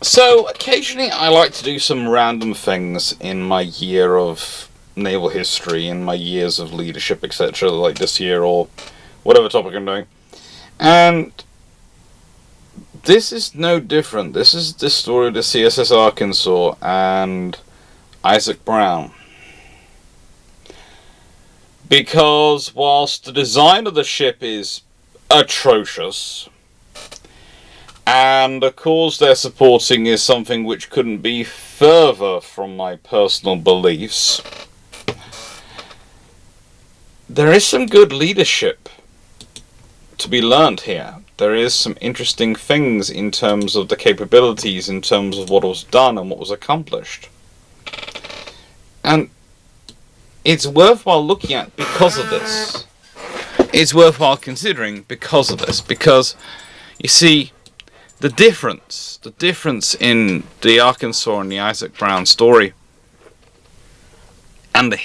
So, occasionally I like to do some random things in my year of naval history, in my years of leadership, etc., like this year or whatever topic I'm doing. And this is no different. This is the story of the CSS Arkansas and Isaac Brown. Because whilst the design of the ship is atrocious, and the cause they're supporting is something which couldn't be further from my personal beliefs, there is some good leadership to be learnt here. There is some interesting things in terms of the capabilities, in terms of what was done and what was accomplished. And it's worthwhile looking at because of this. It's worthwhile considering because of this. Because, you see, the difference in the Arkansas and the Isaac Brown story, and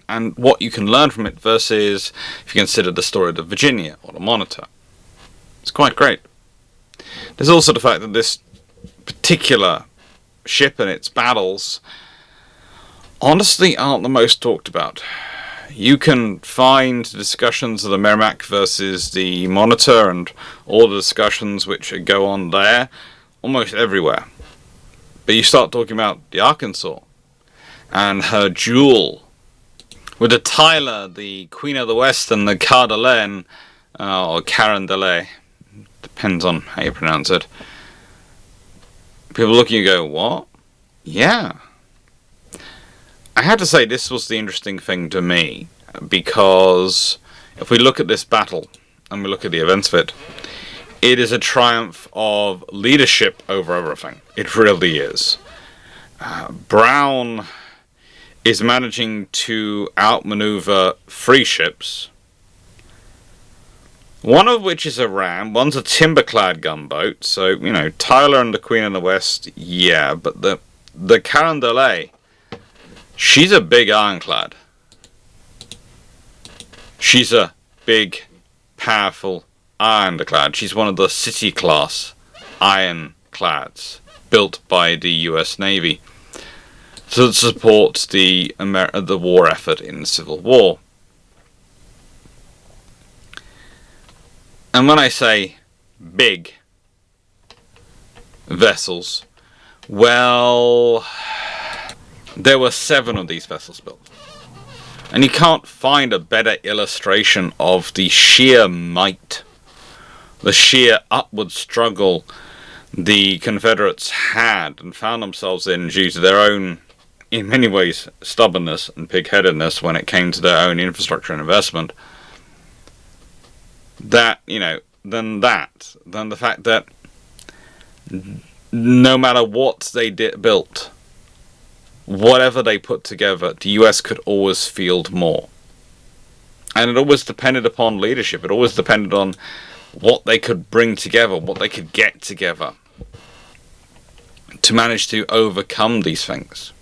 and what you can learn from it versus if you consider the story of the Virginia or the Monitor, it's quite great. There's also the fact that this particular ship and its battles honestly aren't the most talked about. You can find discussions of the Merrimack versus the Monitor and all the discussions which go on there almost everywhere. But you start talking about the Arkansas and her duel with the Tyler, the Queen of the West, and the Carondelet, or Carondelet, depends on how you pronounce it. People look at you and go, what? Yeah. I have to say this was the interesting thing to me, because if we look at this battle and we look at the events of it, it is a triumph of leadership over everything. It really is. Brown is managing to outmaneuver 3 ships, one of which is a ram, one's a timber-clad gunboat, so, you know, Tyler and the Queen of the West, yeah, but the Carondelet, she's a big ironclad. She's a big, powerful ironclad. She's one of the city-class ironclads built by the US Navy to support the war effort in the Civil War. And when I say big vessels, well, there were 7 of these vessels built. And you can't find a better illustration of the sheer might, the sheer upward struggle the Confederates had and found themselves in due to their own, in many ways, stubbornness and pig-headedness when it came to their own infrastructure and investment. That, you know, than the fact that no matter what they built, whatever they put together, the US could always field more. And it always depended upon leadership. It always depended on what they could bring together, what they could get together to manage to overcome these things.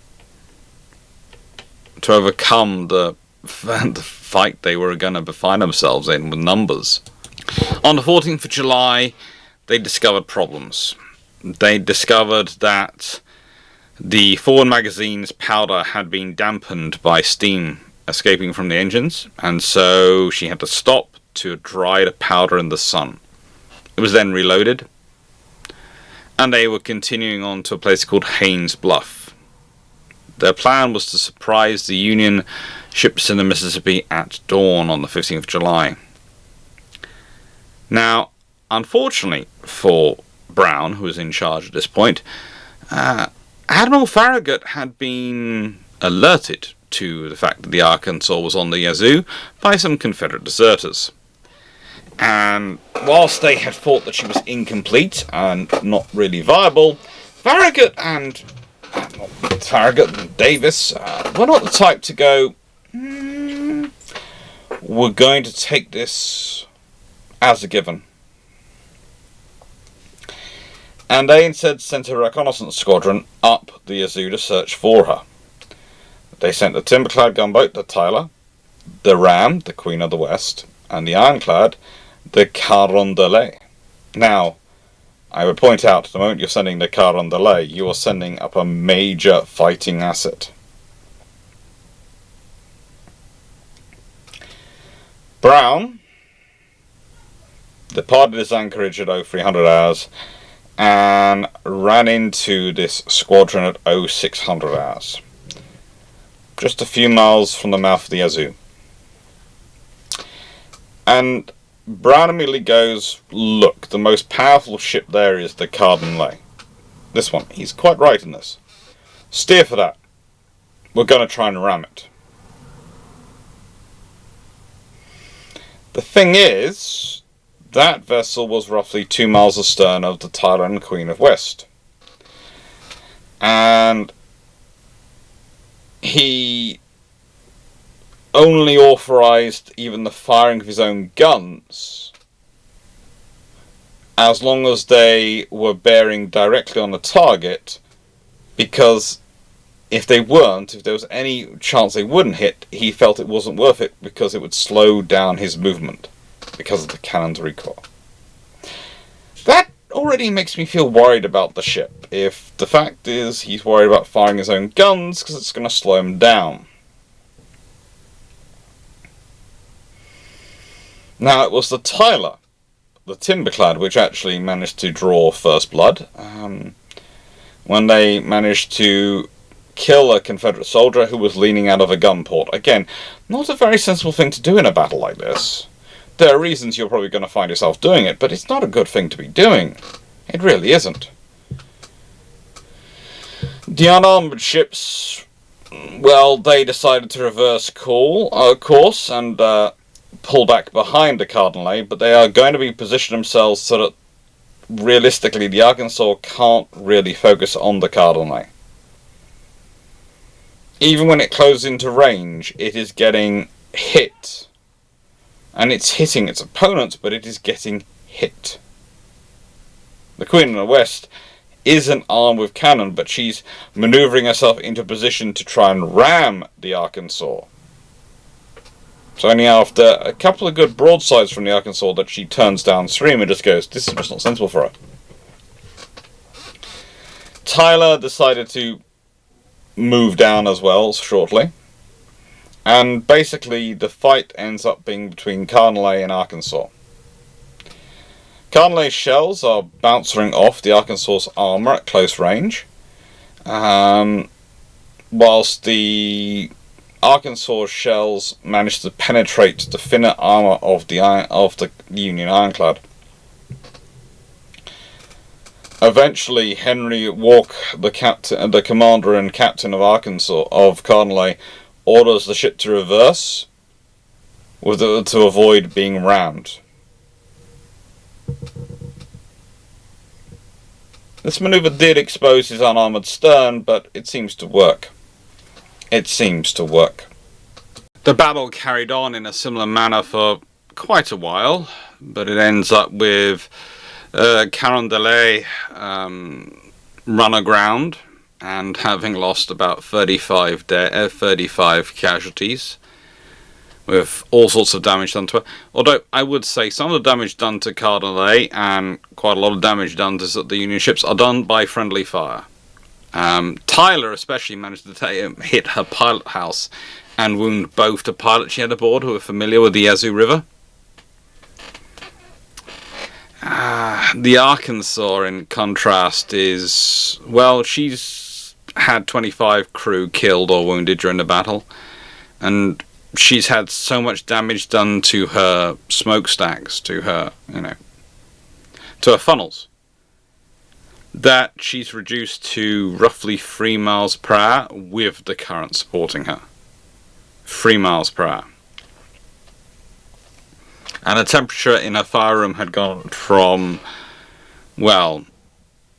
To overcome the fight they were going to find themselves in with numbers. On the 14th of July, they discovered problems. They discovered that the forward magazine's powder had been dampened by steam escaping from the engines, and so she had to stop to dry the powder in the sun. It was then reloaded, and they were continuing on to a place called Haynes Bluff. Their plan was to surprise the Union ships in the Mississippi at dawn on the 15th of July. Now, unfortunately for Brown, who was in charge at this point, Admiral Farragut had been alerted to the fact that the Arkansas was on the Yazoo by some Confederate deserters. And whilst they had thought that she was incomplete and not really viable, Farragut and Davis were not the type to go, we're going to take this as a given. And they instead sent a reconnaissance squadron up the Yazoo to search for her. They sent the timber-clad gunboat, the Tyler, the ram, the Queen of the West, and the ironclad, the Carondelet. Now, I would point out, the moment you're sending the Carondelet, you are sending up a major fighting asset. Brown departed his anchorage at 0300 hours and ran into this squadron at 0600 hours, just a few miles from the mouth of the Yazoo. And Brown immediately goes, look, the most powerful ship there is the Carondelet. This one. He's quite right in this. Steer for that. We're going to try and ram it. The thing is, that vessel was roughly 2 miles astern of the Tyler and Queen of West. And he only authorized even the firing of his own guns as long as they were bearing directly on the target, because if they weren't, if there was any chance they wouldn't hit, he felt it wasn't worth it because it would slow down his movement because of the cannon's recoil. That already makes me feel worried about the ship, if the fact is he's worried about firing his own guns because it's going to slow him down. Now, it was the Tyler, the timberclad, which actually managed to draw first blood when they managed to kill a Confederate soldier who was leaning out of a gun port. Again, not a very sensible thing to do in a battle like this. There are reasons you're probably going to find yourself doing it, but it's not a good thing to be doing. It really isn't. The unarmored ships, well, they decided to reverse course and pull back behind the Carondelet, but they are going to be positioning themselves so that realistically the Arkansas can't really focus on the Carondelet. Even when it closes into range, it is getting hit. And it's hitting its opponents, but it is getting hit. The Queen of the West isn't armed with cannon, but she's maneuvering herself into a position to try and ram the Arkansas. So only after a couple of good broadsides from the Arkansas that she turns downstream and just goes, this is just not sensible for her. Tyler decided to move down as well shortly. And basically the fight ends up being between Carondelet and Arkansas. Carondelet's shells are bouncing off the Arkansas's armour at close range, whilst the Arkansas shells managed to penetrate the thinner armour of the Union ironclad. Eventually, Henry Walk, the commander and captain of Carondelet, orders the ship to reverse to avoid being rammed. This manoeuvre did expose his unarmoured stern, but it seems to work. It seems to work. The battle carried on in a similar manner for quite a while, but it ends up with Carondelet run aground and having lost about 35 casualties, with all sorts of damage done to her. Although I would say some of the damage done to Carondelet and quite a lot of damage done to the Union ships are done by friendly fire. Tyler especially managed to hit her pilot house and wound both the pilots she had aboard, who were familiar with the Yazoo River. The Arkansas, in contrast, is, well, she's had 25 crew killed or wounded during the battle, and she's had so much damage done to her smokestacks, to her, to her funnels, that she's reduced to roughly 3 miles per hour with the current supporting her. 3 miles per hour. And the temperature in her fire room had gone from, well,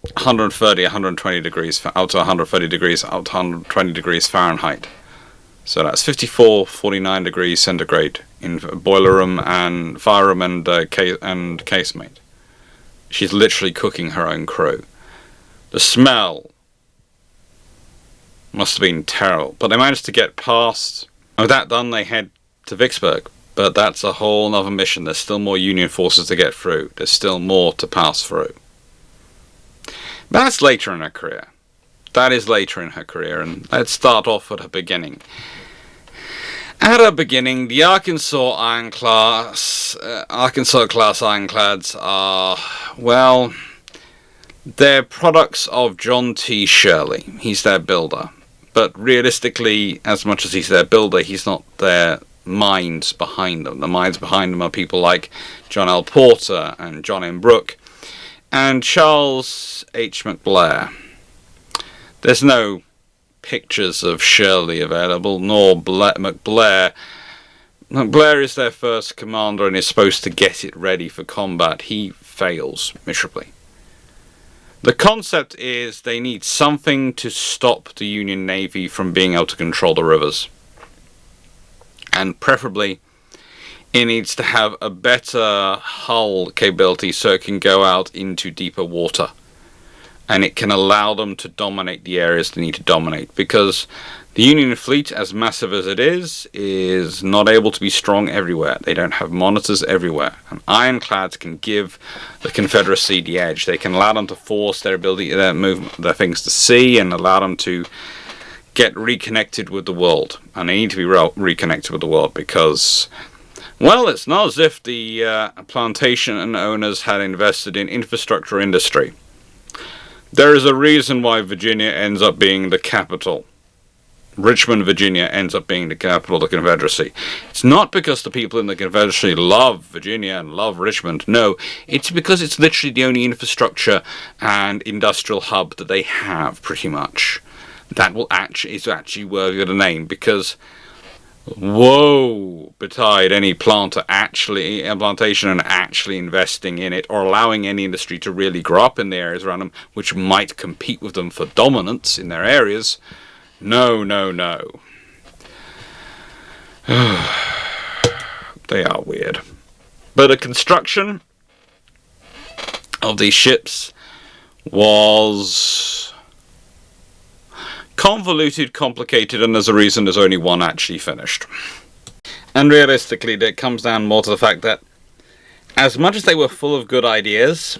130, 120 degrees, out to 130 degrees, out to 120 degrees Fahrenheit. So that's 54, 49 degrees centigrade in boiler room and fire room and casemate. She's literally cooking her own crew. The smell must have been terrible. But they managed to get past. With that done, they head to Vicksburg. But that's a whole other mission. There's still more Union forces to get through. There's still more to pass through. But that's later in her career. That is later in her career, and let's start off at her beginning. At her beginning, the Arkansas class ironclads are, well, they're products of John T. Shirley. He's their builder. But realistically, as much as he's their builder, he's not their minds behind them. The minds behind them are people like John L. Porter and John M. Brooke and Charles H. McBlair. There's no pictures of Shirley available, nor McBlair. McBlair is their first commander and is supposed to get it ready for combat. He fails miserably. The concept is they need something to stop the Union Navy from being able to control the rivers. And preferably, it needs to have a better hull capability so it can go out into deeper water. And it can allow them to dominate the areas they need to dominate. Because the Union fleet, as massive as it is not able to be strong everywhere. They don't have monitors everywhere. And ironclads can give the Confederacy the edge. They can allow them to force their ability to move their things to sea and allow them to get reconnected with the world. And they need to be reconnected with the world because, well, it's not as if the plantation owners had invested in infrastructure industry. There is a reason why Virginia ends up being the capital. Richmond, Virginia ends up being the capital of the Confederacy. It's not because the people in the Confederacy love Virginia and love Richmond. No, it's because it's literally the only infrastructure and industrial hub that they have, pretty much. That is actually worthy of the name, because woe betide any plantation and actually investing in it, or allowing any industry to really grow up in the areas around them, which might compete with them for dominance in their areas. No, no, no. They are weird. But the construction of these ships was convoluted, complicated, and there's a reason there's only one actually finished. And realistically, it comes down more to the fact that as much as they were full of good ideas,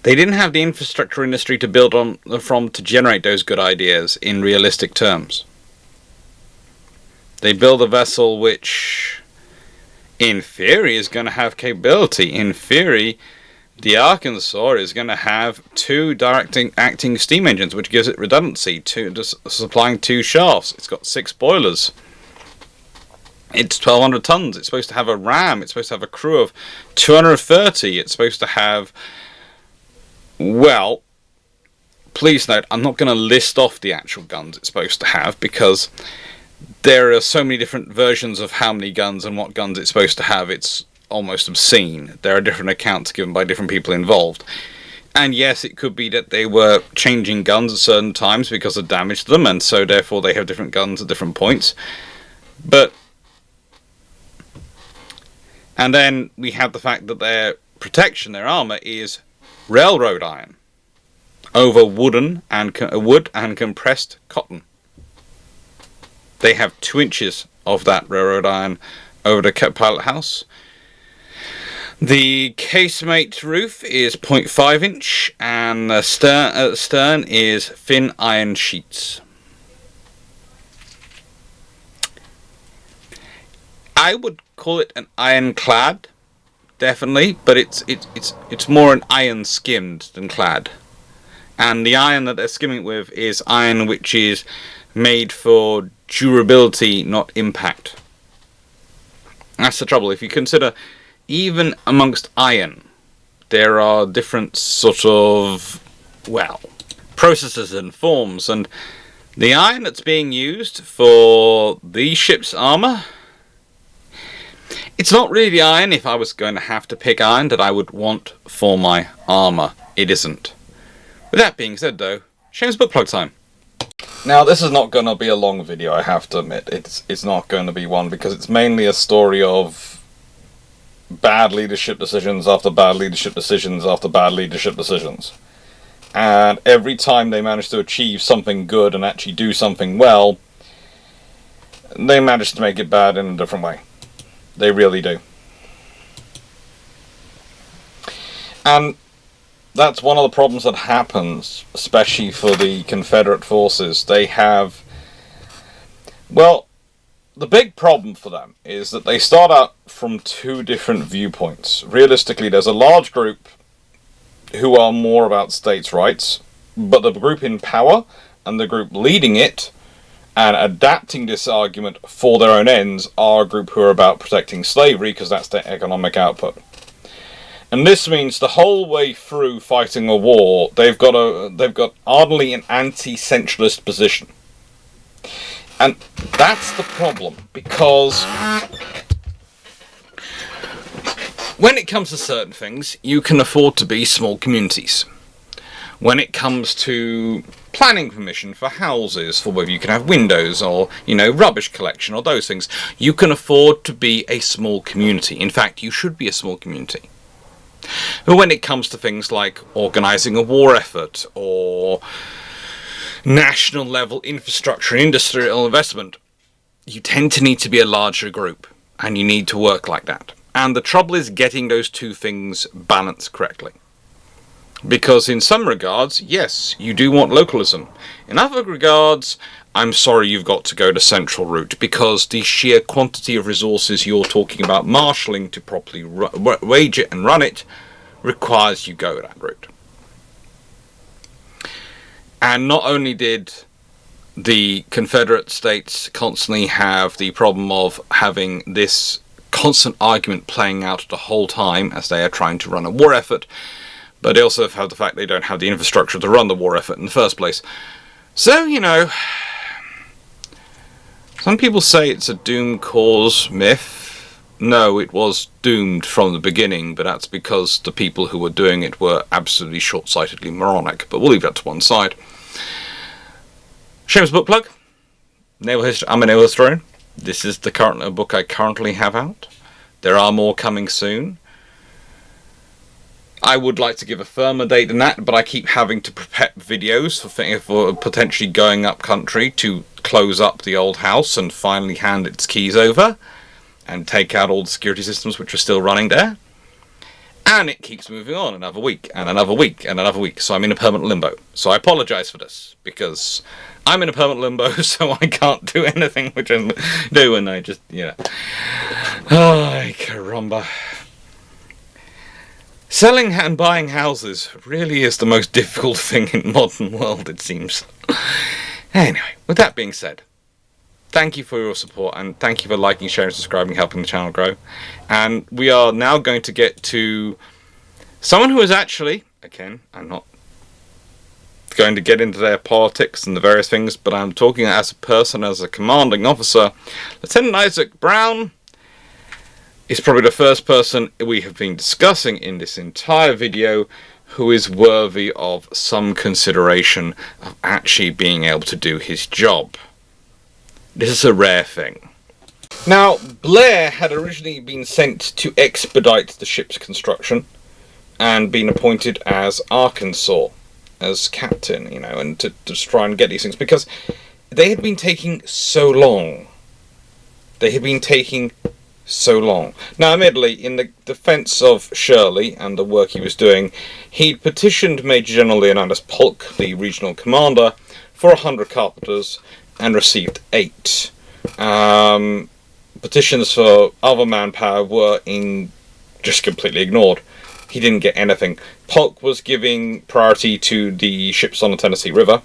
they didn't have the infrastructure industry to build from to generate those good ideas in realistic terms. They build a vessel which, in theory, is going to have capability. In theory, the Arkansas is going to have 2 acting steam engines, which gives it redundancy, supplying 2 shafts. It's got 6 boilers. It's 1,200 tons. It's supposed to have a ram. It's supposed to have a crew of 230. It's supposed to have... Well, please note, I'm not going to list off the actual guns it's supposed to have, because there are so many different versions of how many guns and what guns it's supposed to have. It's almost obscene. There are different accounts given by different people involved. And yes, it could be that they were changing guns at certain times because of damage to them, and so therefore they have different guns at different points. But... and then we have the fact that their protection, their armour, is railroad iron over wood and compressed cotton. They have 2 inches of that railroad iron over the pilot house. The casemate roof is 0.5 inch, and the stern is thin iron sheets. I would call it an ironclad, definitely, but it's more an iron skimmed than clad. And the iron that they're skimming with is iron which is made for durability, not impact. That's the trouble. If you consider, even amongst iron, there are different sort of, well, processes and forms, and the iron that's being used for the ship's armour, it's not really the iron, if I was going to have to pick iron, that I would want for my armour. It isn't. With that being said, though, Shameless book plug time. Now, this is not going to be a long video, I have to admit. It's not going to be one, because it's mainly a story of bad leadership decisions after bad leadership decisions after bad leadership decisions. And every time they manage to achieve something good and actually do something well, they manage to make it bad in a different way. They really do. And that's one of the problems that happens, especially for the Confederate forces. They have, well, the big problem for them is that they start out from two different viewpoints. Realistically, there's a large group who are more about states' rights, but the group in power and the group leading it and adapting this argument for their own ends are a group who are about protecting slavery because that's their economic output. And this means the whole way through fighting a war, they've got ardently an anti-centralist position. And that's the problem, because when it comes to certain things, you can afford to be small communities. When it comes to planning permission for houses, for whether you can have windows or, rubbish collection or those things, you can afford to be a small community. In fact, you should be a small community. But when it comes to things like organising a war effort or national level infrastructure and industrial investment, you tend to need to be a larger group, and you need to work like that. And the trouble is getting those two things balanced correctly. Because in some regards, yes, you do want localism. In other regards, I'm sorry you've got to go the central route, because the sheer quantity of resources you're talking about marshalling to properly wage it and run it requires you go that route. And not only did the Confederate States constantly have the problem of having this constant argument playing out the whole time as they are trying to run a war effort, but they also have the fact they don't have the infrastructure to run the war effort in the first place. So, some people say it's a doomed cause myth. No, it was doomed from the beginning, but that's because the people who were doing it were absolutely short-sightedly moronic. But we'll leave that to one side. Shameless book plug. Naval history. I'm a naval historian. This is the current book I currently have out. There are more coming soon. I would like to give a firmer date than that, but I keep having to prepare videos for potentially going up country to close up the old house and finally hand its keys over and take out all the security systems which are still running there. And it keeps moving on another week and another week and another week, so I'm in a permanent limbo. So I apologise for this, because I'm in a permanent limbo, so I can't do anything which I do, and I just, Ay, caramba. Selling and buying houses really is the most difficult thing in the modern world, it seems. Anyway, with that being said, thank you for your support, and thank you for liking, sharing, subscribing, helping the channel grow. And we are now going to get to someone who is actually, again, I'm not going to get into their politics and the various things, but I'm talking as a person, as a commanding officer. Lieutenant Isaac Brown is probably the first person we have been discussing in this entire video who is worthy of some consideration of actually being able to do his job. This is a rare thing. Now, Blair had originally been sent to expedite the ship's construction and been appointed as Arkansas, as captain, and to try and get these things, because they had been taking so long. Now, admittedly, in the defence of Shirley and the work he was doing, he'd petitioned Major General Leonidas Polk, the regional commander, for 100 carpenters, and received 8. Petitions for other manpower were just completely ignored. He didn't get anything. Polk was giving priority to the ships on the Tennessee River,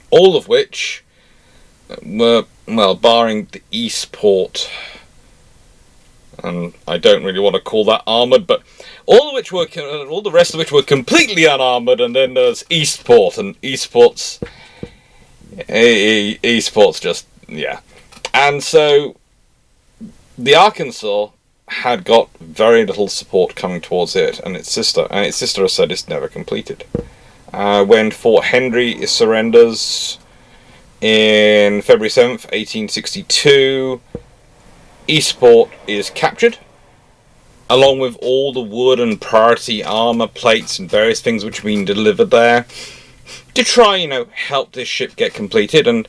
all of which were, well, barring the Eastport, and I don't really want to call that armoured, but all the rest of which were completely unarmoured, and then there's Eastport, and Eastport's just, yeah. And so the Arkansas had got very little support coming towards it and its sister has said it's never completed. When Fort Henry surrenders in February 7th, 1862, Eastport is captured, along with all the wood and priority armour plates and various things which have been delivered there, to try, help this ship get completed. And,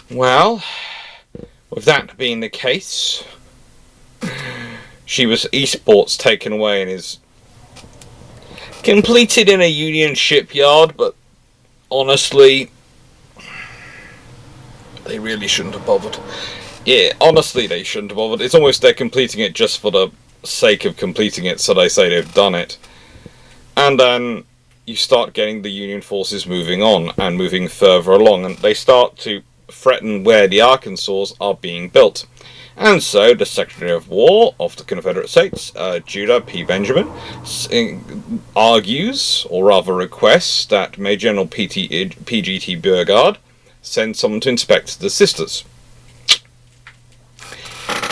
well, with that being the case, Eastport's taken away and is completed in a Union shipyard, but honestly, they really shouldn't have bothered. Yeah, honestly, they shouldn't have bothered. It's almost they're completing it just for the sake of completing it, so they say they've done it. And then you start getting the Union forces moving on and moving further along, and they start to threaten where the Arkansas are being built. And so the Secretary of War of the Confederate States, Judah P. Benjamin, argues, or rather requests, that Major General P.G.T. Beauregard send someone to inspect the sisters.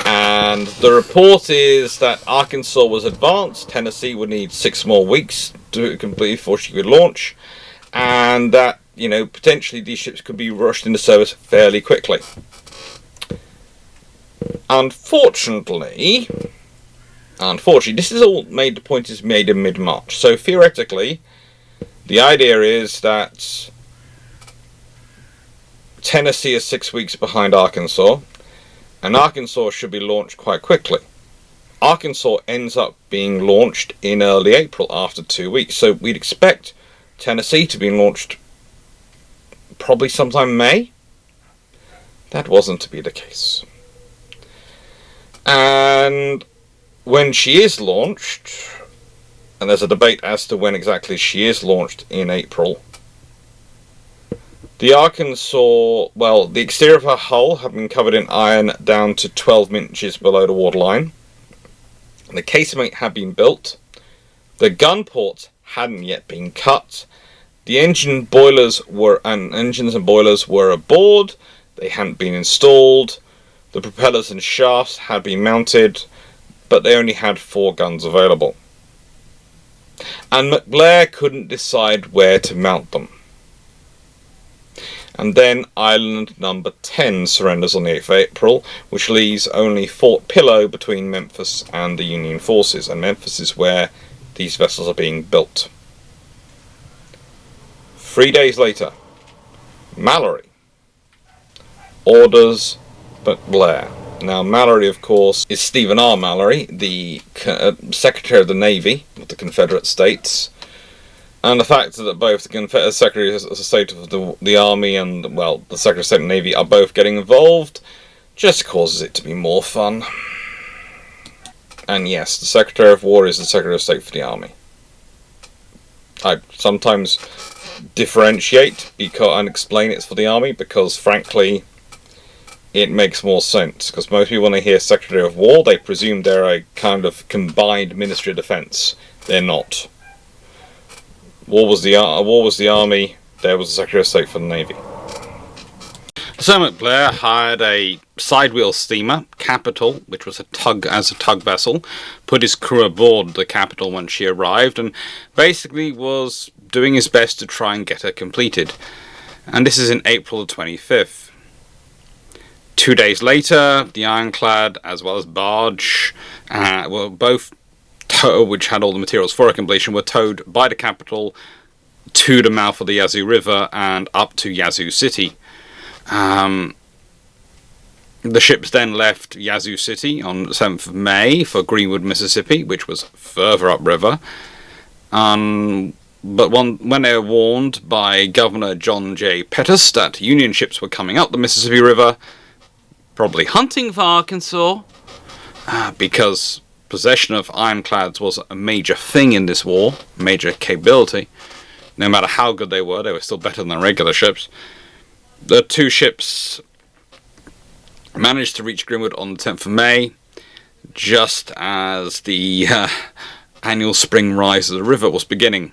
And the report is that Arkansas was advanced, Tennessee would need 6 more weeks to complete before she could launch, and that, potentially these ships could be rushed into service fairly quickly. Unfortunately, this is all made, the point is made in mid-March, so theoretically, the idea is that Tennessee is 6 weeks behind Arkansas, and Arkansas should be launched quite quickly. Arkansas ends up being launched in early April after 2 weeks, so we'd expect Tennessee to be launched probably sometime May. That wasn't to be the case. And when she is launched, and there's a debate as to when exactly she is launched in April, the Arkansas, the exterior of her hull had been covered in iron down to 12 inches below the waterline. The casemate had been built. The gun ports hadn't yet been cut. The engines and boilers were aboard. They hadn't been installed. The propellers and shafts had been mounted, but they only had 4 guns available. And McBlair couldn't decide where to mount them. And then Island number 10 surrenders on the 8th of April, which leaves only Fort Pillow between Memphis and the Union forces, and Memphis is where these vessels are being built. 3 days later, Mallory orders McBlair. Now, Mallory, of course, is Stephen R. Mallory, the Secretary of the Navy of the Confederate States. And the fact that both the Confederate Secretary of State of the Army and, the Secretary of State and Navy are both getting involved just causes it to be more fun. And yes, the Secretary of War is the Secretary of State for the Army. I sometimes differentiate and explain it's for the Army because, frankly, it makes more sense. Because most people, when they hear Secretary of War, they presume they're a kind of combined Ministry of Defense. They're not. War was the Army, there was the Secretary of State for the Navy. So McBlair hired a sidewheel steamer, Capital, which was a tug vessel, put his crew aboard the Capital when she arrived, and basically was doing his best to try and get her completed. And this is in April the 25th. 2 days later, the ironclad, as well as barge, both which had all the materials for a completion, were towed by the Capital to the mouth of the Yazoo River and up to Yazoo City. The ships then left Yazoo City on the 7th of May for Greenwood, Mississippi, which was further upriver. But when they were warned by Governor John J. Pettus that Union ships were coming up the Mississippi River, probably hunting for Arkansas, because possession of ironclads was a major thing in this war, major capability. No matter how good they were still better than regular ships. The 2 ships managed to reach Greenwood on the 10th of May, just as the annual spring rise of the river was beginning,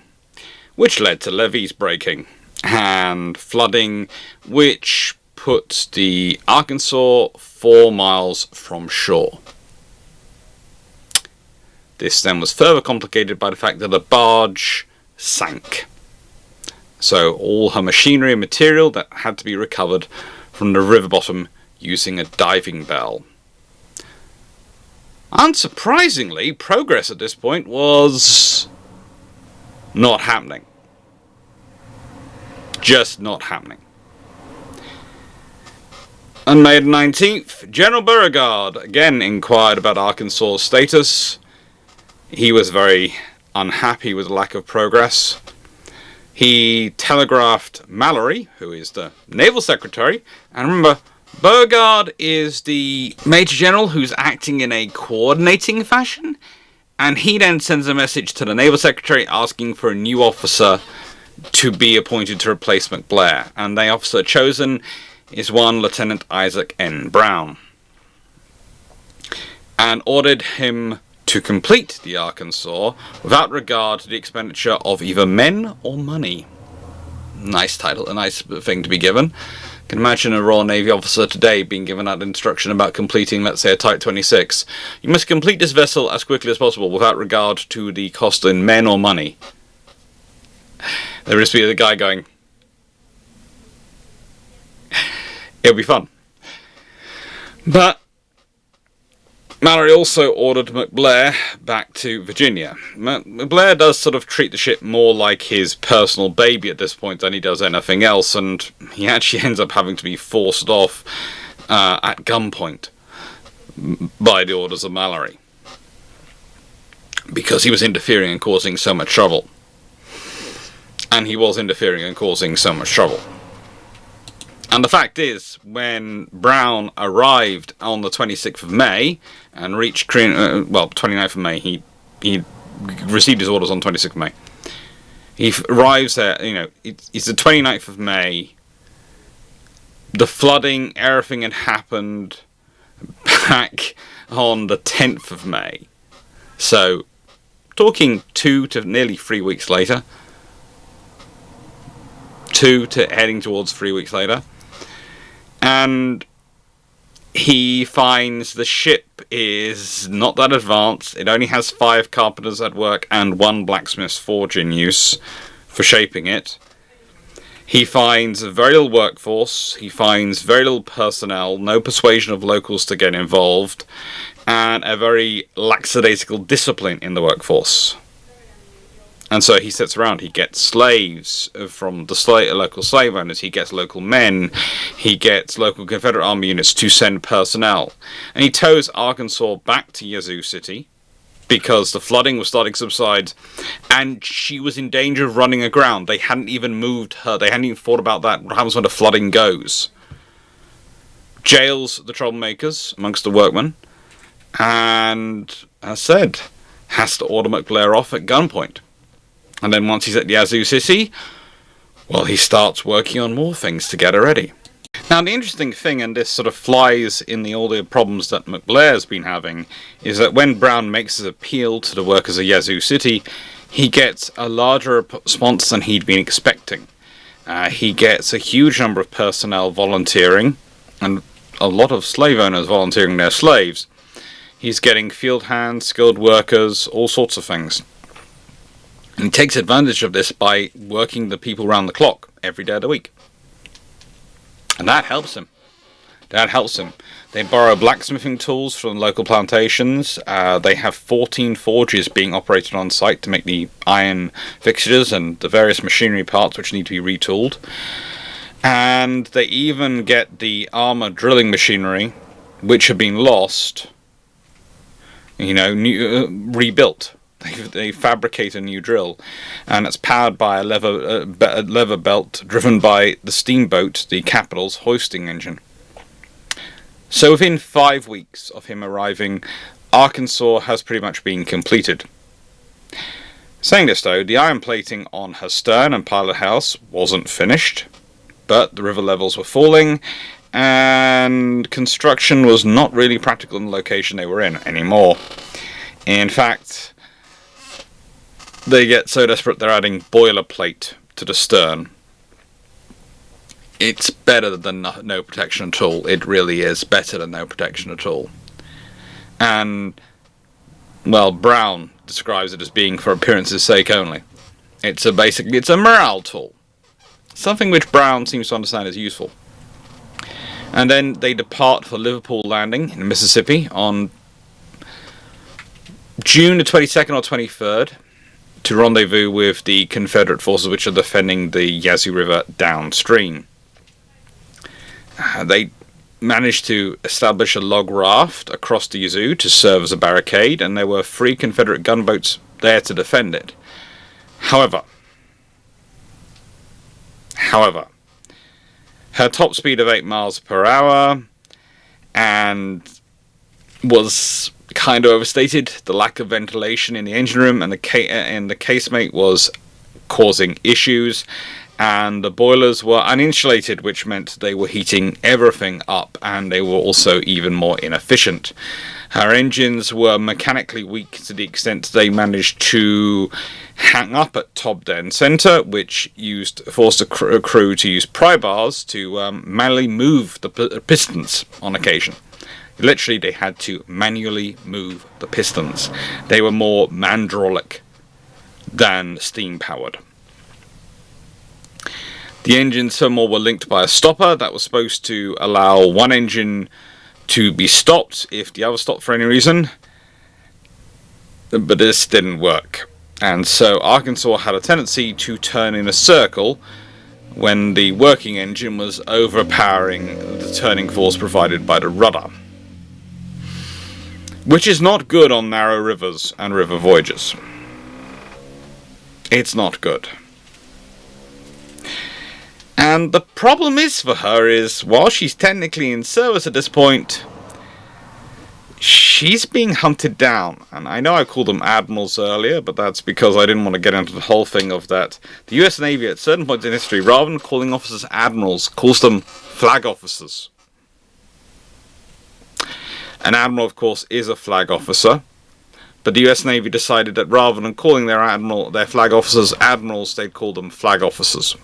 which led to levees breaking and flooding, which put the Arkansas 4 miles from shore. This then was further complicated by the fact that the barge sank. So all her machinery and material that had to be recovered from the river bottom using a diving bell. Unsurprisingly, progress at this point was not happening. Just not happening. On May 19th, General Beauregard again inquired about Arkansas's status. He was very unhappy with the lack of progress, he telegraphed Mallory, who is the Naval Secretary, and remember, Beauregard is the Major General who's acting in a coordinating fashion, and he then sends a message to the Naval Secretary asking for a new officer to be appointed to replace McBlair, and the officer chosen is one Lieutenant Isaac N. Brown, and ordered him to complete the Arkansas without regard to the expenditure of either men or money. Nice title, a nice thing to be given. I can imagine a Royal Navy officer today being given that instruction about completing, let's say, a Type 26. You must complete this vessel as quickly as possible without regard to the cost in men or money. There must be the guy going, it'll be fun. But Mallory also ordered McBlair back to Virginia. McBlair does sort of treat the ship more like his personal baby at this point than he does anything else, and he actually ends up having to be forced off at gunpoint by the orders of Mallory, because he was interfering and causing so much trouble. And he was interfering and causing so much trouble. And the fact is, when Brown arrived on the 26th of May and reached 29th of May, he received his orders on 26th of May. He arrives there, it's the 29th of May. The flooding, everything had happened back on the 10th of May. So, talking 2 to nearly 3 weeks later. 2 to heading towards 3 weeks later. And he finds the ship is not that advanced. It only has 5 carpenters at work and 1 blacksmith's forge in use for shaping it. He finds a very little workforce. He finds very little personnel, no persuasion of locals to get involved, and a very lackadaisical discipline in the workforce. And so he sits around, he gets slaves from the local slave owners, he gets local men, he gets local Confederate Army units to send personnel. And he tows Arkansas back to Yazoo City, because the flooding was starting to subside, and she was in danger of running aground. They hadn't even moved her, they hadn't even thought about that, what happens when the flooding goes. Jails the troublemakers amongst the workmen, and, as I said, has to order McBlair off at gunpoint. And then once he's at Yazoo City, well, he starts working on more things to get her ready. Now, the interesting thing, and this sort of flies in all the problems that McBlair's been having, is that when Brown makes his appeal to the workers of Yazoo City, he gets a larger response than he'd been expecting. He gets a huge number of personnel volunteering, and a lot of slave owners volunteering their slaves. He's getting field hands, skilled workers, all sorts of things. And he takes advantage of this by working the people around the clock every day of the week. And that helps him. They borrow blacksmithing tools from local plantations. They have 14 forges being operated on site to make the iron fixtures and the various machinery parts which need to be retooled. And they even get the armor drilling machinery, which had been lost, rebuilt. They fabricate a new drill, and it's powered by a lever belt driven by the steamboat, the Capitol's hoisting engine. So within 5 weeks of him arriving, Arkansas has pretty much been completed. Saying this though, the iron plating on her stern and pilot house wasn't finished, but the river levels were falling, and construction was not really practical in the location they were in anymore. In fact, they get so desperate they're adding boilerplate to the stern. It's better than no protection at all. It really is better than no protection at all. And, well, Brown describes it as being for appearance's sake only. It's a morale tool. Something which Brown seems to understand is useful. And then they depart for Liverpool Landing in Mississippi on June the 22nd or 23rd. To rendezvous with the Confederate forces which are defending the Yazoo River downstream. They managed to establish a log raft across the Yazoo to serve as a barricade, and there were 3 Confederate gunboats there to defend it. However, her top speed of 8 miles per hour and was kind of overstated. The lack of ventilation in the engine room and the casemate was causing issues, and the boilers were uninsulated, which meant they were heating everything up, and they were also even more inefficient. Her engines were mechanically weak to the extent they managed to hang up at top dead center, which forced a crew to use pry bars to manually move the pistons on occasion. Literally, they had to manually move the pistons. They were more mandrolic than steam-powered. The engines furthermore were linked by a stopper that was supposed to allow one engine to be stopped if the other stopped for any reason, but this didn't work. And so Arkansas had a tendency to turn in a circle when the working engine was overpowering the turning force provided by the rudder, which is not good on narrow rivers and river voyages. It's not good. And the problem is for her is, while she's technically in service at this point, she's being hunted down. And I know I called them admirals earlier, but that's because I didn't want to get into the whole thing of that. The US Navy at certain points in history, rather than calling officers admirals, calls them flag officers. An admiral, of course, is a flag officer, but the US Navy decided that rather than calling their flag officers admirals, they'd call them flag officers.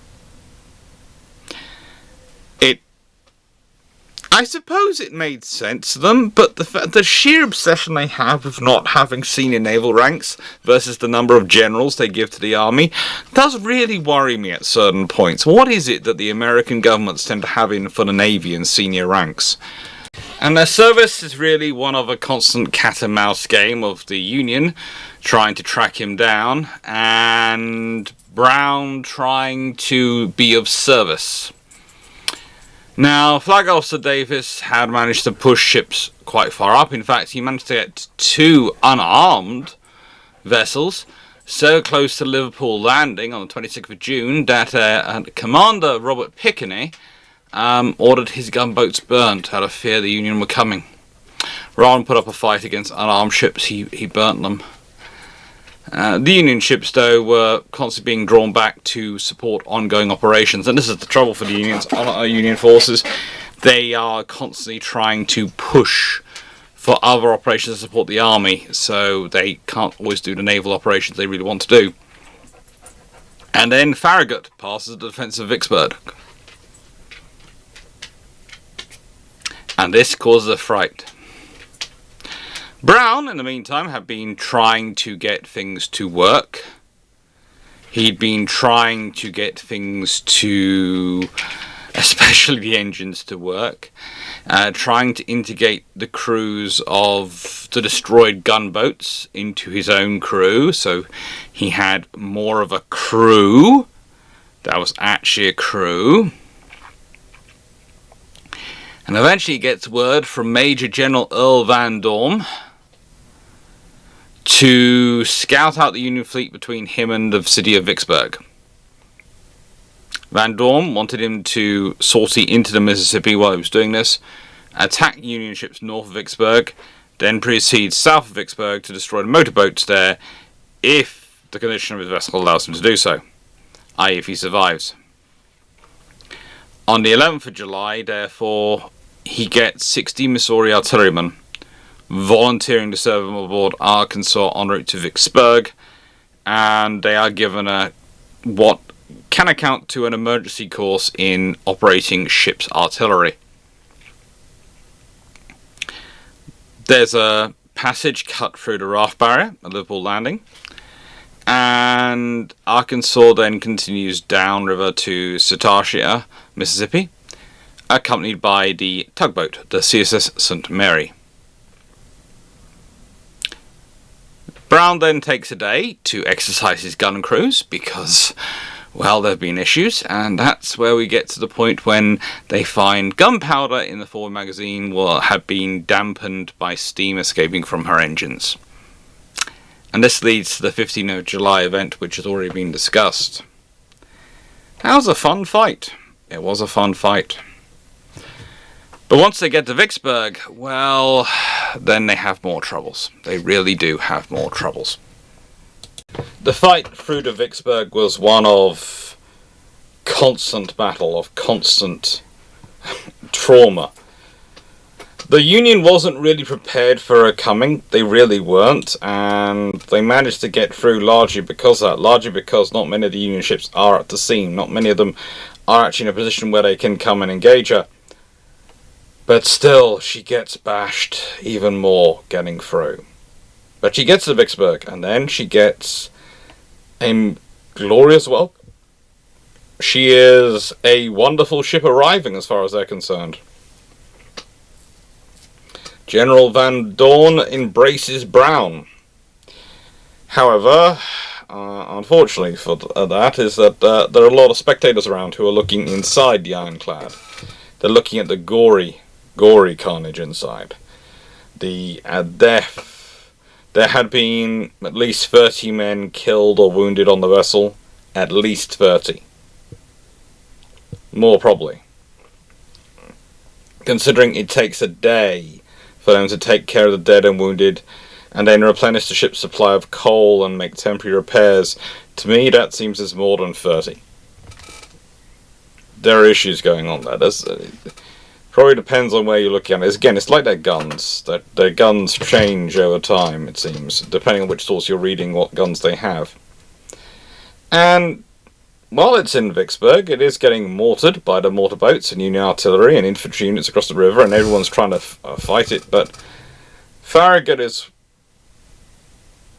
I suppose it made sense to them, but the sheer obsession they have with not having senior naval ranks versus the number of generals they give to the army does really worry me at certain points. What is it that the American governments tend to have in for the Navy in senior ranks? And their service is really one of a constant cat and mouse game of the Union trying to track him down and Brown trying to be of service. Now, Flag Officer Davis had managed to push ships quite far up. In fact, he managed to get 2 unarmed vessels so close to Liverpool landing on the 26th of June that Commander Robert Pickney ordered his gunboats burnt out of fear the Union were coming. Rather than put up a fight against unarmed ships, he burnt them. The Union ships, though, were constantly being drawn back to support ongoing operations, and this is the trouble for the Union forces. They are constantly trying to push for other operations to support the army, so they can't always do the naval operations they really want to do. And then Farragut passes the defence of Vicksburg, and this causes a fright. Brown, in the meantime, had been trying to get things to work. He'd been trying to get things to, especially the engines, to work. Trying to integrate the crews of the destroyed gunboats into his own crew. So he had more of a crew that was actually a crew. And eventually he gets word from Major General Earl Van Dorn to scout out the Union fleet between him and the city of Vicksburg. Van Dorn wanted him to sortie into the Mississippi while he was doing this, attack Union ships north of Vicksburg, then proceed south of Vicksburg to destroy the motorboats there if the condition of his vessel allows him to do so, i.e. if he survives. On the 11th of July, therefore, he gets 60 Missouri artillerymen volunteering to serve him aboard Arkansas en route to Vicksburg, and they are given what can account to an emergency course in operating ship's artillery. There's a passage cut through the raft barrier at Liverpool Landing, and Arkansas then continues downriver to Setauket, Mississippi, accompanied by the tugboat, the CSS St. Mary. Brown then takes a day to exercise his gun crews, because Well, there have been issues, and that's where we get to the point when they find gunpowder in the forward magazine will have been dampened by steam escaping from her engines. And this leads to the 15th of July event, which has already been discussed. That was a fun fight. It was a fun fight. But once they get to Vicksburg, well, then they have more troubles. They really do have more troubles. The fight through to Vicksburg was one of constant battle, of constant trauma. The Union wasn't really prepared for her coming. They really weren't, and they managed to get through largely because of that. Largely because not many of the Union ships are at the scene. Not many of them are actually in a position where they can come and engage her. But still, she gets bashed even more getting through. But she gets to Vicksburg, and then she gets a glorious welcome. She is a wonderful ship arriving as far as they're concerned. General Van Dorn embraces Brown. However, unfortunately for that, is that there are a lot of spectators around who are looking inside the ironclad. They're looking at the gory carnage inside. The death. There had been at least 30 men killed or wounded on the vessel. At least 30. More probably. Considering it takes a day for them to take care of the dead and wounded, and then replenish the ship's supply of coal and make temporary repairs, to me that seems as more than 30. There are issues going on there. Probably depends on where you're looking at it. Again, it's like their guns. Their guns change over time, it seems, depending on which source you're reading what guns they have. And while it's in Vicksburg, it is getting mortared by the mortar boats and Union artillery and infantry units across the river, and everyone's trying to fight it, but Farragut is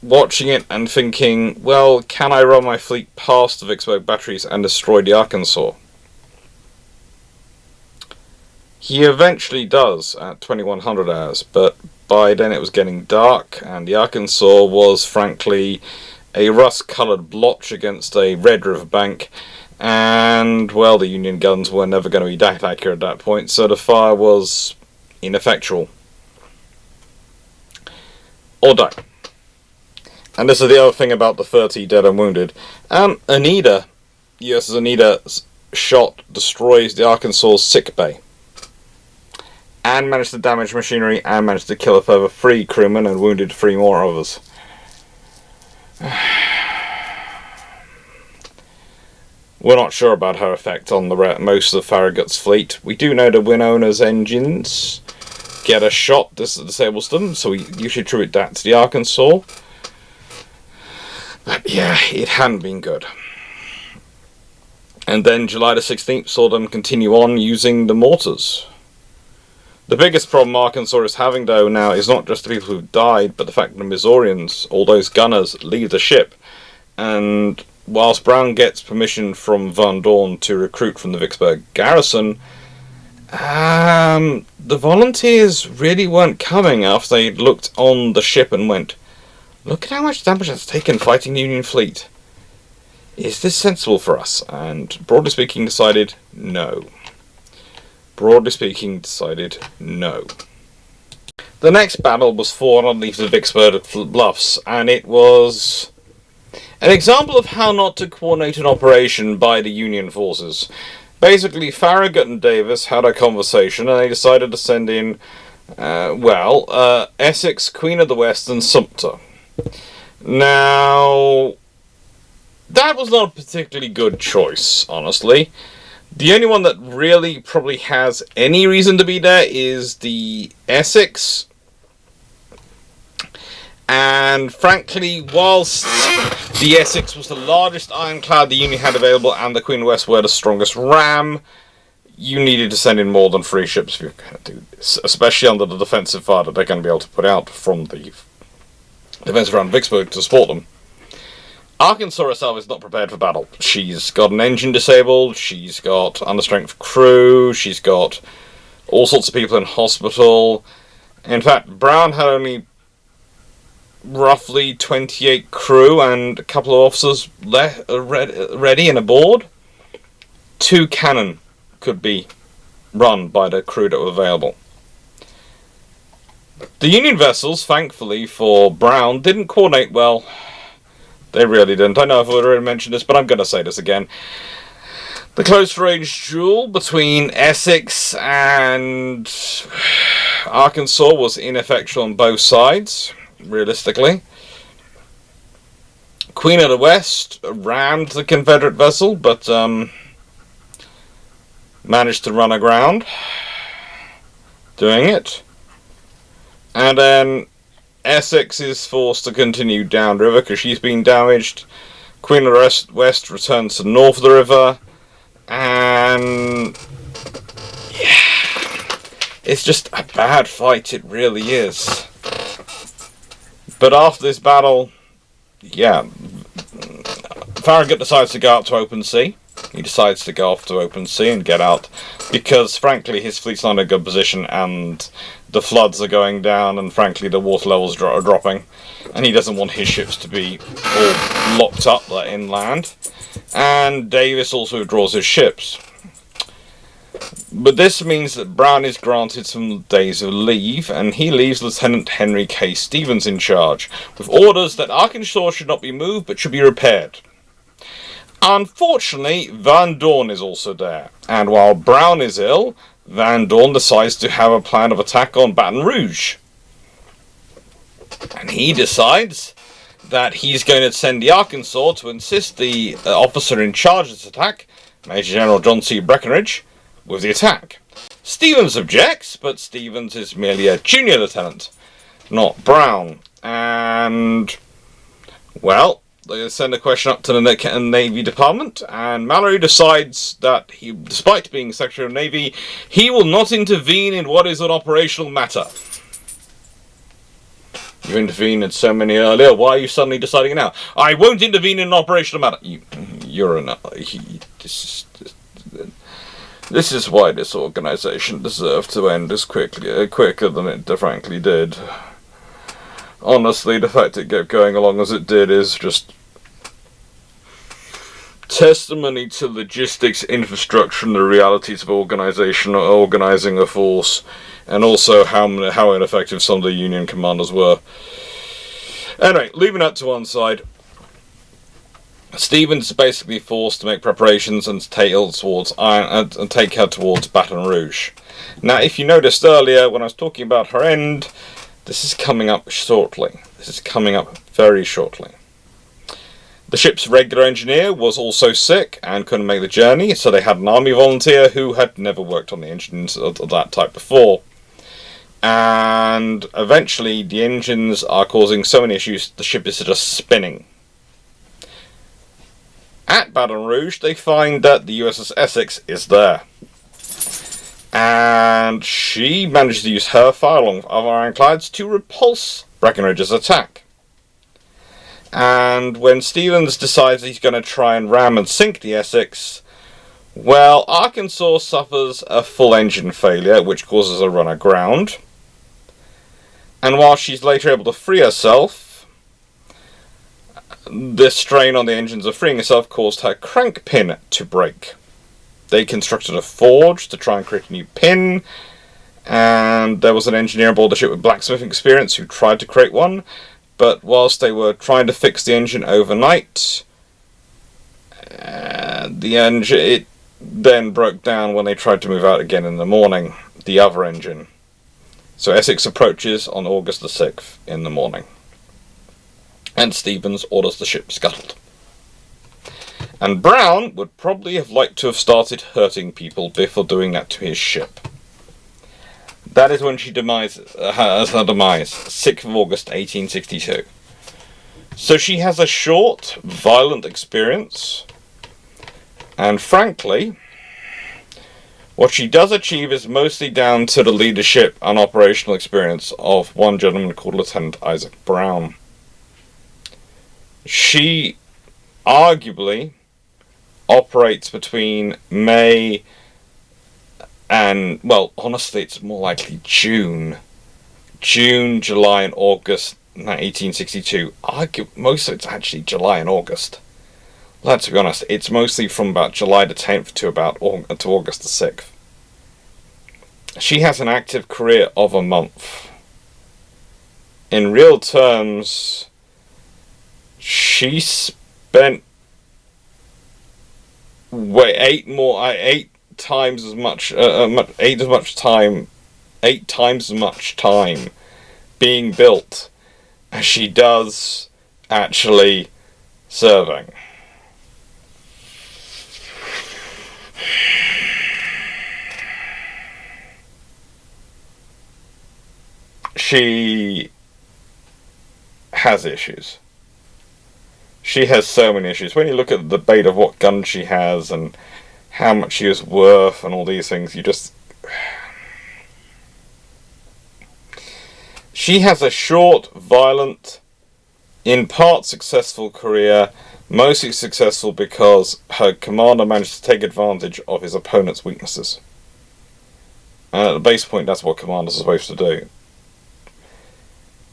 watching it and thinking, well, can I run my fleet past the Vicksburg batteries and destroy the Arkansas? He eventually does at 2100 hours, but by then it was getting dark, and the Arkansas was, frankly, a rust-coloured blotch against a red riverbank, and, well, the Union guns were never going to be that accurate at that point, so the fire was ineffectual. Or die. And this is the other thing about the 30 dead and wounded. USS Anita shot destroys the Arkansas's sick bay, and managed to damage machinery, and managed to kill a further 3 crewmen and wounded 3 more others. We're not sure about her effect on most of Farragut's fleet. We do know the Winona's engines get a shot. This disables them, so we usually attribute that to the Arkansas. But yeah, it hadn't been good. And then July the 16th saw them continue on using the mortars. The biggest problem Arkansas is having, though, now is not just the people who've died, but the fact that the Missourians, all those gunners, leave the ship. And whilst Brown gets permission from Van Dorn to recruit from the Vicksburg garrison, the volunteers really weren't coming after they looked on the ship and went, look at how much damage that's taken fighting the Union fleet. Is this sensible for us? And broadly speaking, decided no. The next battle was fought underneath the Vicksburg Bluffs, and it was an example of how not to coordinate an operation by the Union forces. Basically, Farragut and Davis had a conversation, and they decided to send in, Essex, Queen of the West, and Sumter. Now, that was not a particularly good choice, honestly. The only one that really probably has any reason to be there is the Essex. And frankly, whilst the Essex was the largest ironclad the Union had available and the Queen of the West were the strongest ram, you needed to send in more than 3 ships if you're going to do this, especially under the defensive fire that they're going to be able to put out from the defense around Vicksburg to support them. Arkansas herself is not prepared for battle. She's got an engine disabled, she's got understrength crew, she's got all sorts of people in hospital. In fact, Brown had only roughly 28 crew and a couple of officers ready and aboard, 2 cannon could be run by the crew that were available. The Union vessels, thankfully for Brown, didn't coordinate well. They really didn't. I know I've already mentioned this, but I'm going to say this again. The close-range duel between Essex and Arkansas was ineffectual on both sides, realistically. Queen of the West rammed the Confederate vessel, but managed to run aground doing it. And then Essex is forced to continue downriver because she's been damaged. Queen of the West returns to the north of the river. And yeah, it's just a bad fight, it really is. But after this battle, yeah, Farragut decides to go out to open sea. He decides to go off to open sea and get out because, frankly, his fleet's not in a good position and the floods are going down and, frankly, the water levels are dropping. And he doesn't want his ships to be all locked up there inland. And Davis also withdraws his ships. But this means that Brown is granted some days of leave, and he leaves Lieutenant Henry K. Stevens in charge, with orders that Arkansas should not be moved but should be repaired. Unfortunately, Van Dorn is also there, and while Brown is ill, Van Dorn decides to have a plan of attack on Baton Rouge. And he decides that he's going to send the Arkansas to assist the officer in charge of this attack, Major General John C. Breckinridge, with the attack. Stevens objects, but Stevens is merely a junior lieutenant, not Brown. And, well, they send a question up to the Navy Department, and Mallory decides that he, despite being Secretary of Navy, he will not intervene in what is an operational matter. You intervened in so many earlier, why are you suddenly deciding now? I won't intervene in an operational matter. This is why this organization deserved to end as quicker than it frankly did. Honestly, the fact it kept going along as it did is just testimony to logistics, infrastructure, and the realities of organizing a force, and also how ineffective some of the Union commanders were. Anyway, leaving that to one side, Stevens is basically forced to make preparations and take her towards Baton Rouge. Now, if you noticed earlier when I was talking about her end, this is coming up shortly. This is coming up very shortly. The ship's regular engineer was also sick and couldn't make the journey, so they had an army volunteer who had never worked on the engines of that type before. And eventually the engines are causing so many issues, the ship is just spinning. At Baton Rouge, they find that the USS Essex is there. And she manages to use her fire along with other ironclads to repulse Breckinridge's attack. And when Stevens decides he's going to try and ram and sink the Essex, well, Arkansas suffers a full engine failure, which causes a run aground. And while she's later able to free herself, the strain on the engines of freeing herself caused her crank pin to break. They constructed a forge to try and create a new pin, and there was an engineer aboard the ship with blacksmithing experience who tried to create one, but whilst they were trying to fix the engine overnight, it then broke down when they tried to move out again in the morning, the other engine. So Essex approaches on August the 6th in the morning, and Stevens orders the ship scuttled. And Brown would probably have liked to have started hurting people before doing that to his ship. That is when she has her demise, 6th of August 1862. So she has a short, violent experience, and frankly, what she does achieve is mostly down to the leadership and operational experience of one gentleman called Lieutenant Isaac Brown. She arguably operates between May and, well, honestly, it's more likely June, July, and August 1862, most of it's actually July and August. Let's be honest, it's mostly from about July the 10th to August the 6th. She has an active career of a month. In real terms, she spent eight times as much time being built as she does actually serving. She has issues. She has so many issues. When you look at the debate of what gun she has and how much she is worth and all these things, you just... She has a short, violent, in part successful career, mostly successful because her commander managed to take advantage of his opponent's weaknesses. And at the base point, that's what commanders are supposed to do.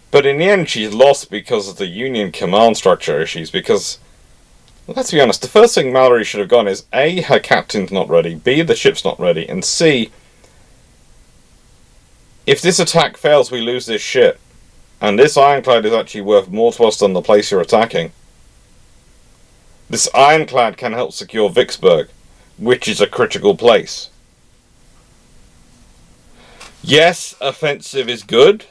But in the end, she's lost because of the Union command structure issues, because, let's be honest, the first thing Mallory should have gone is, A, her captain's not ready, B, the ship's not ready, and C, if this attack fails, we lose this ship, and this ironclad is actually worth more to us than the place you're attacking. This ironclad can help secure Vicksburg, which is a critical place. Yes, offensive is good,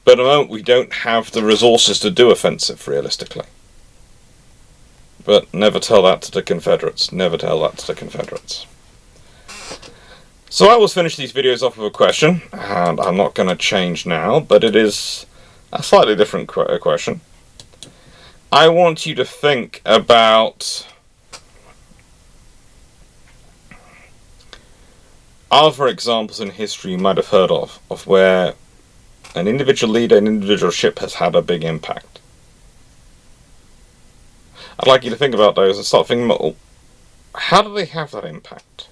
but at the moment we don't have the resources to do offensive, realistically. But never tell that to the Confederates. Never tell that to the Confederates. So I will finish these videos off with a question, and I'm not going to change now, but it is a slightly different question. I want you to think about other examples in history you might have heard of where an individual leader, an individual ship has had a big impact. I'd like you to think about those and start thinking about, how do they have that impact?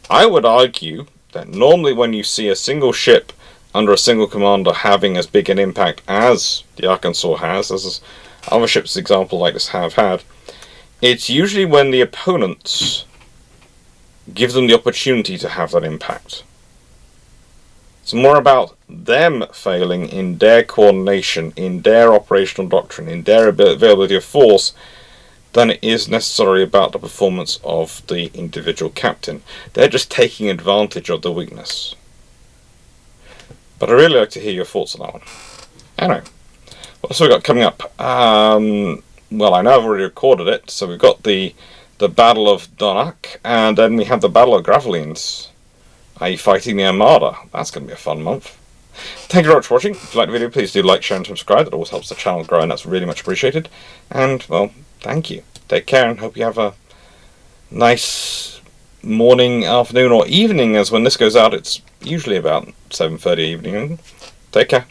I would argue that normally when you see a single ship under a single commander having as big an impact as the Arkansas has, as other ships example like this have had, it's usually when the opponents give them the opportunity to have that impact. It's more about them failing in their coordination, in their operational doctrine, in their availability of force, than it is necessarily about the performance of the individual captain. They're just taking advantage of the weakness. But I'd really like to hear your thoughts on that one. Anyway, what have we got coming up? Well, I know I've already recorded it, so we've got the Battle of Donnock, and then we have the Battle of Gravelines, i.e. fighting the Armada. That's going to be a fun month. Thank you very much for watching. If you like the video, please do like, share and subscribe. That always helps the channel grow, and that's really much appreciated. And, well, thank you. Take care, and hope you have a nice morning, afternoon, or evening, as when this goes out, it's usually about 7:30 evening. Take care.